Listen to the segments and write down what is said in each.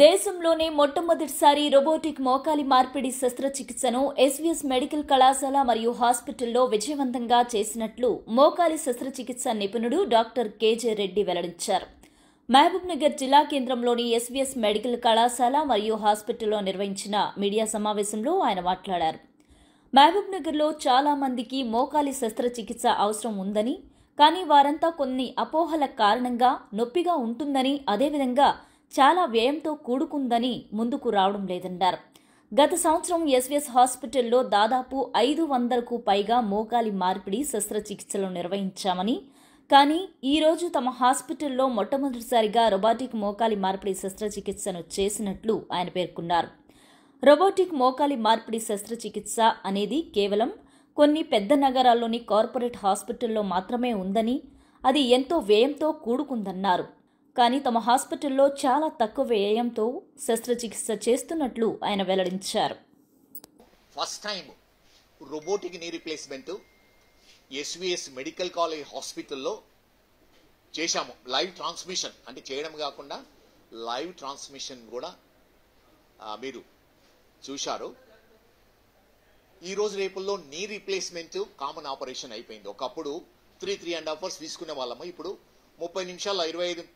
దేశంలోనే మొట్టమొదటిసారి రోబోటిక్ మోకాలి మార్పిడి శస్త్రచికిత్సను ఎస్వీఎస్ మెడికల్ కళాశాల మరియు హాస్పిటల్లో విజయవంతంగా చేసినట్లు మోకాలి శస్త్రచికిత్స నిపుణుడు డాక్టర్ కేజే రెడ్డి వెల్లడించారు. మహబూబ్నగర్ జిల్లా కేంద్రంలోని ఎస్వీఎస్ మెడికల్ కళాశాల మరియు హాస్పిటల్లో నిర్వహించిన మీడియా సమావేశంలో ఆయన మాట్లాడారు. మహబూబ్నగర్లో చాలా మందికి మోకాలి శస్త్రచికిత్స అవసరం ఉందని, కానీ వారంతా కొన్ని అపోహల కారణంగా నొప్పిగా ఉంటుందని, అదేవిధంగా చాలా వ్యయంతో కూడుకుందని ముందుకు రావడం లేదన్నారు. గత సంవత్సరం ఎస్వీఎస్ హాస్పిటల్లో దాదాపు 500కు పైగా మోకాలి మార్పిడి శస్త్రచికిత్సలు నిర్వహించామని, కానీ ఈ రోజు తమ హాస్పిటల్లో మొట్టమొదటిసారిగా రోబోటిక్ మోకాలి మార్పిడి శస్త్రచికిత్సను చేసినట్లు ఆయన పేర్కొన్నారు. రోబోటిక్ మోకాలి మార్పిడి శస్త్రచికిత్స అనేది కేవలం కొన్ని పెద్ద నగరాల్లోని కార్పొరేట్ హాస్పిటల్లో మాత్రమే ఉందని, అది ఎంతో వ్యయంతో కూడుకుందన్నారు. కానీ తమ హాస్పిటల్లో చాలా తక్కువ వ్యయంతో శస్త్రచికిత్స చేస్తున్నట్లు ఆయన వెల్లడించారు. First time robotic knee replacement SVS medical college హాస్పిటల్లో చేశాము. లైవ్ ట్రాన్స్మిషన్ అంటే చేయడం కాకుండా లైవ్ ట్రాన్స్మిషన్ కూడా మీరు చూశారు. ఈ రోజు రేపుల్లో నీ రీప్లేస్మెంట్ కామన్ ఆపరేషన్ అయిపోయింది. ఒకప్పుడు 3.5 అవర్స్ తీసుకునే వాళ్ళము, ఇప్పుడు 30 నిమిషాలు 25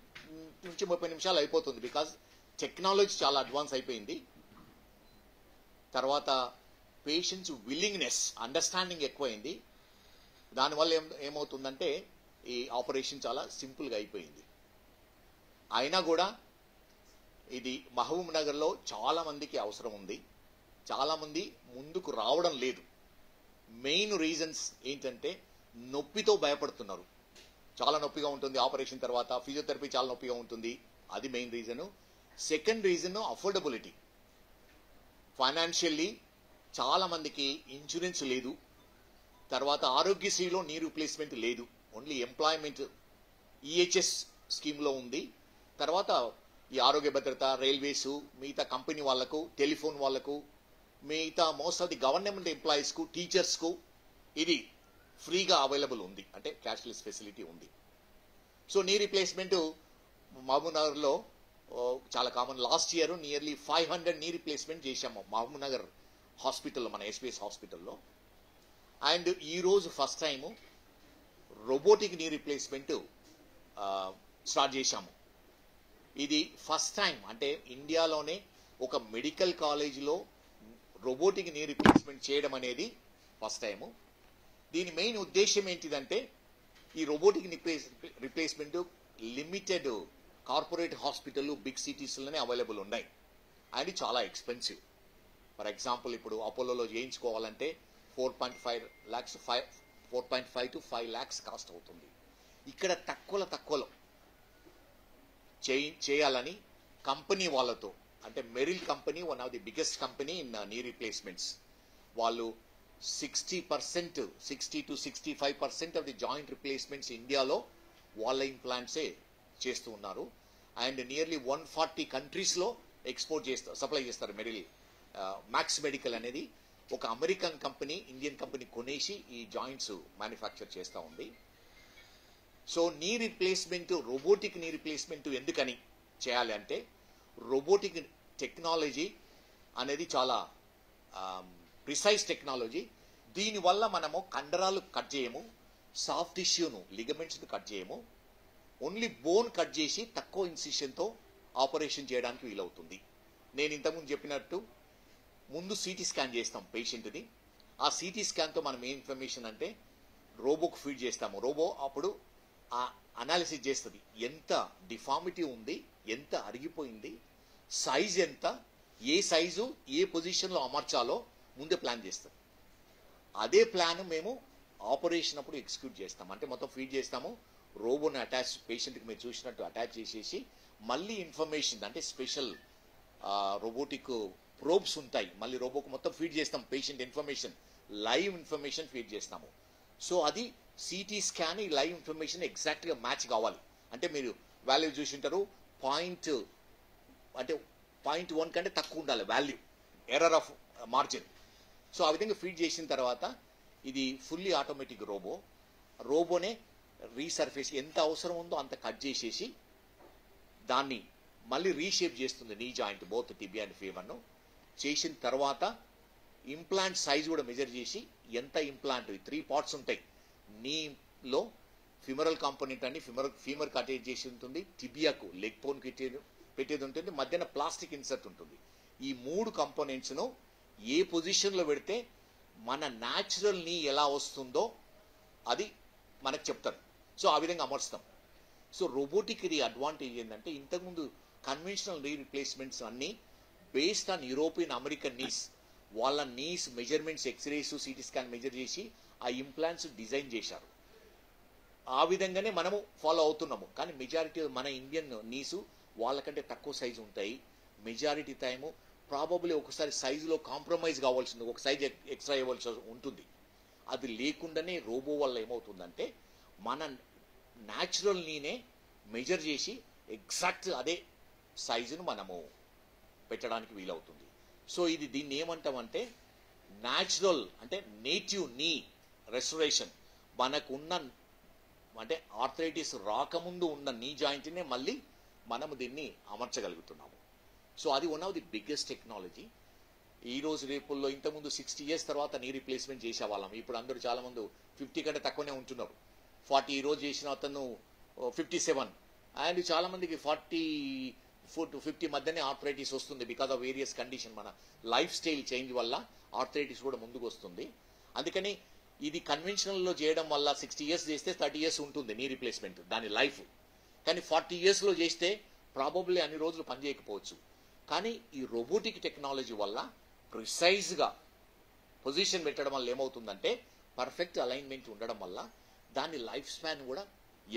నుంచి 30 నిమిషాలు అయిపోతుంది. బికాజ్ టెక్నాలజీ చాలా అడ్వాన్స్ అయిపోయింది. తర్వాత పేషెంట్స్ విల్లింగ్నెస్, అండర్స్టాండింగ్ ఎక్కువైంది. దానివల్ల ఏమవుతుందంటే ఈ ఆపరేషన్ చాలా సింపుల్గా అయిపోయింది. అయినా కూడా ఇది మహబూబ్ నగర్లో చాలా మందికి అవసరం ఉంది. చాలా మంది ముందుకు రావడం లేదు. మెయిన్ రీజన్స్ ఏంటంటే నొప్పితో భయపడుతున్నారు. చాలా నొప్పిగా ఉంటుంది ఆపరేషన్ తర్వాత, ఫిజియోథెరపీ చాలా నొప్పిగా ఉంటుంది, అది main reason. Second reason affordability. Financially చాలా మందికి ఇన్సూరెన్స్ లేదు. తర్వాత ఆరోగ్యశ్రీలో నీ రీప్లేస్మెంట్ లేదు, ఓన్లీ ఎంప్లాయ్మెంట్ ఈహెచ్ఎస్ స్కీమ్లో ఉంది. తర్వాత ఈ ఆరోగ్య భద్రత, రైల్వేస్, మిగతా కంపెనీ వాళ్లకు, టెలిఫోన్ వాళ్లకు, మిగతా మోస్ట్ ఆఫ్ ది గవర్నమెంట్ ఎంప్లాయీస్కు, టీచర్స్కు ఇది ఫ్రీగా అవైలబుల్ ఉంది, అంటే క్యాష్లెస్ ఫెసిలిటీ ఉంది. సో నీ రీప్లేస్మెంట్ మహబూబ్ నగర్లో చాలా common. Last year nearly 500 knee replacement చేశాము మహబూబ్ నగర్ హాస్పిటల్లో, మన ఎస్వీఎస్ హాస్పిటల్లో. అండ్ ఈరోజు first time robotic knee replacement start చేశాము. ఇది ఫస్ట్ టైం, అంటే ఇండియాలోనే ఒక మెడికల్ కాలేజీలో రోబోటిక్ నీ రీప్లేస్మెంట్ చేయడం అనేది ఫస్ట్ టైము. దీని మెయిన్ ఉద్దేశం ఏంటిదంటే ఈ robotic replacement limited corporate hospital, big సిటీస్లోనే అవైలబుల్ ఉన్నాయి. అండ్ చాలా ఎక్స్పెన్సివ్. ఫర్ ఎగ్జాంపుల్ ఇప్పుడు అపోలోలో చేయించుకోవాలంటే 4.5 lakhs 4.5 to 5 lakhs కాస్ట్ అవుతుంది. ఇక్కడ తక్కువలో చేయాలని కంపెనీ వాళ్ళతో, అంటే Meril company one of the biggest company in knee replacements, వాళ్ళు 60 to 65% of the joint replacements ఇండియాలో వాళ్ళ ఇంప్లాంట్సే చేస్తూ ఉన్నారు. అండ్ నియర్లీ 140 కంట్రీస్లో సప్లై చేస్తారు. మెరిల్ మ్యాక్స్ మెడికల్ అనేది ఒక అమెరికన్ కంపెనీ, ఇండియన్ కంపెనీ కొనేసి ఈ జాయింట్స్ మ్యానుఫ్యాక్చర్ చేస్తూ ఉంది. So knee replacement, robotic knee replacement ఎందుకని చేయాలి అంటే, రోబోటిక్ టెక్నాలజీ అనేది చాలా ప్రిసైజ్ టెక్నాలజీ. దీనివల్ల మనము కండరాలు కట్ చేయము, సాఫ్ట్ టిష్యూను, లిగమెంట్స్ను కట్ చేయము, ఓన్లీ బోన్ కట్ చేసి తక్కువ ఇన్సిషన్తో ఆపరేషన్ చేయడానికి వీలవుతుంది. నేను ఇంతకుముందు చెప్పినట్టు ముందు సిటీ స్కాన్ చేస్తాం పేషెంట్ని. ఆ సిటీ స్కాన్తో మనం ఏ ఇన్ఫర్మేషన్ అంటే రోబోకు ఫీడ్ చేస్తాము. రోబో అప్పుడు ఆ అనాలిసిస్ చేస్తుంది, ఎంత డిఫార్మిటీ ఉంది, ఎంత అరిగిపోయింది, సైజ్ ఎంత, ఏ సైజు ఏ పొజిషన్లో అమర్చాలో ముందే ప్లాన్ చేస్తాం. అదే ప్లాన్ మేము ఆపరేషన్ అప్పుడు ఎగ్జిక్యూట్ చేస్తాం. అంటే మొత్తం ఫీడ్ చేస్తాము, రోబోని అటాచ్, పేషెంట్కి మీరు చూసినట్టు అటాచ్ చేసేసి మళ్ళీ ఇన్ఫర్మేషన్, అంటే స్పెషల్ రోబోటిక్ ప్రోబ్స్ ఉంటాయి, మళ్ళీ రోబోకు మొత్తం ఫీడ్ చేస్తాం. Patient information, live information feed చేస్తాము. సో అది సిటీ స్కాన్, ఈ లైవ్ ఇన్ఫర్మేషన్ ఎగ్జాక్ట్గా మ్యాచ్ కావాలి. అంటే మీరు వాల్యూ చూసి ఉంటారు, అంటే 0.1 కంటే తక్కువ ఉండాలి value, error of margin. So ఆ విధంగా ఫీడ్ చేసిన తర్వాత ఇది ఫుల్లీ ఆటోమేటిక్ రోబోనే రీసర్ఫేస్ ఎంత అవసరం ఉందో అంత కట్ చేసేసి దాన్ని మళ్ళీ రీషేప్ చేస్తుంది knee joint both tibia and ఫీమర్ను. చేసిన తర్వాత ఇంప్లాంట్ సైజ్ కూడా మెజర్ చేసి ఎంత ఇంప్లాంట్ 3 పార్ట్స్ ఉంటాయి నీలో. ఫిమరల్ కాంపోనెంట్ అని ఫీమర్కి అటాచ్ చేసి ఉంటుంది, టిబియాకు లెగ్ బోన్కి పెట్టేది ఉంటుంది, మధ్యన ప్లాస్టిక్ ఇన్సర్ట్ ఉంటుంది. ఈ 3 కంపోనెంట్స్ను ఏ పొజిషన్లో పెడితే మన న్యాచురల్ నీ ఎలా వస్తుందో అది మనకు చెప్తారు. సో ఆ విధంగా అమర్స్తాం. సో రోబోటిక్ ఇది అడ్వాంటేజ్ ఏంటంటే ఇంతకుముందు కన్వెన్షనల్ నీ రీప్లేస్మెంట్స్ అన్నీ based on European American knees, వాళ్ళ knees measurements x-rays CT scan measure చేసి ఆ ఇంప్లాంట్స్ డిజైన్ చేశారు. ఆ విధంగానే మనము ఫాలో అవుతున్నాము. కానీ మెజారిటీ మన ఇండియన్ నీసు వాళ్ళకంటే తక్కువ సైజు ఉంటాయి. మెజారిటీ టైము ప్రాబబ్లీ ఒకసారి సైజులో కాంప్రమైజ్ కావాల్సింది, ఒక సైజ్ ఎక్స్ట్రా ఇవ్వాల్సి ఉంటుంది. అది లేకుండానే రోబో వల్ల ఏమవుతుందంటే మన న్యాచురల్ నీనే మెజర్ చేసి ఎగ్జాక్ట్ అదే సైజును మనము పెట్టడానికి వీలవుతుంది. సో ఇది దీన్ని ఏమంటామంటే న్యాచురల్ అంటే నేటివ్ నీ రెస్టరేషన్. మనకున్న అంటే ఆర్థరైటిస్ రాకముందు ఉన్న నీ జాయింట్నే మళ్ళీ మనము దీన్ని అమర్చగలుగుతున్నాము. సో అది one of the biggest technology. ఈ రోజు రేపుల్లో ఇంతకుముందు 60 years తర్వాత నీ రీప్లేస్మెంట్ చేసేవాళ్ళం. ఇప్పుడు అందరూ చాలా మంది 50 కంటే తక్కువనే ఉంటున్నారు. 40 ఈ రోజు చేసిన అతను 57, అండ్ చాలా మందికి 44 to 50 మధ్యనే ఆర్థరైటిస్ వస్తుంది బికాస్ ఆఫ్ వేరియస్ కండిషన్. మన లైఫ్ స్టైల్ చేంజ్ వల్ల ఆర్థరైటిస్ కూడా ముందుకు వస్తుంది. అందుకని ఇది కన్వెన్షనల్లో చేయడం వల్ల 60 years చేస్తే 30 years ఉంటుంది నీ రీప్లేస్మెంట్ దాని లైఫ్. కానీ 40 yearsలో చేస్తే ప్రాబబ్లీ అన్ని రోజులు పనిచేయకపోవచ్చు. కానీ ఈ రోబోటిక్ టెక్నాలజీ వల్ల ప్రిసైజ్గా పొజిషన్ పెట్టడం వల్ల ఏమవుతుందంటే పర్ఫెక్ట్ అలైన్మెంట్ ఉండడం వల్ల దాని లైఫ్ స్పాన్ కూడా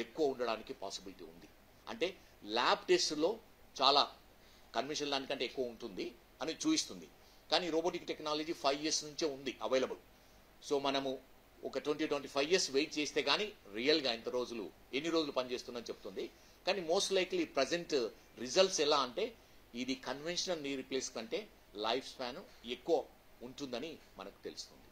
ఎక్కువ ఉండడానికి పాసిబిలిటీ ఉంది. అంటే ల్యాబ్ టెస్ట్లో చాలా కన్వెన్షనల్ దానికంటే ఎక్కువ ఉంటుంది అని చూపిస్తుంది. కానీ రోబోటిక్ టెక్నాలజీ 5 years నుంచే ఉంది అవైలబుల్. సో మనము ఒక 20-25 years వెయిట్ చేస్తే కానీ రియల్గా ఎన్ని రోజులు పనిచేస్తుందని చెప్తుంది. కానీ మోస్ట్ లైక్లీ ప్రజెంట్ రిజల్ట్స్ ఎలా అంటే ఇది కన్వెన్షనల్ నీ రీప్లేస్ కంటే లైఫ్ స్పాన్ ఎక్కువ ఉంటుందని మనకు తెలుస్తుంది.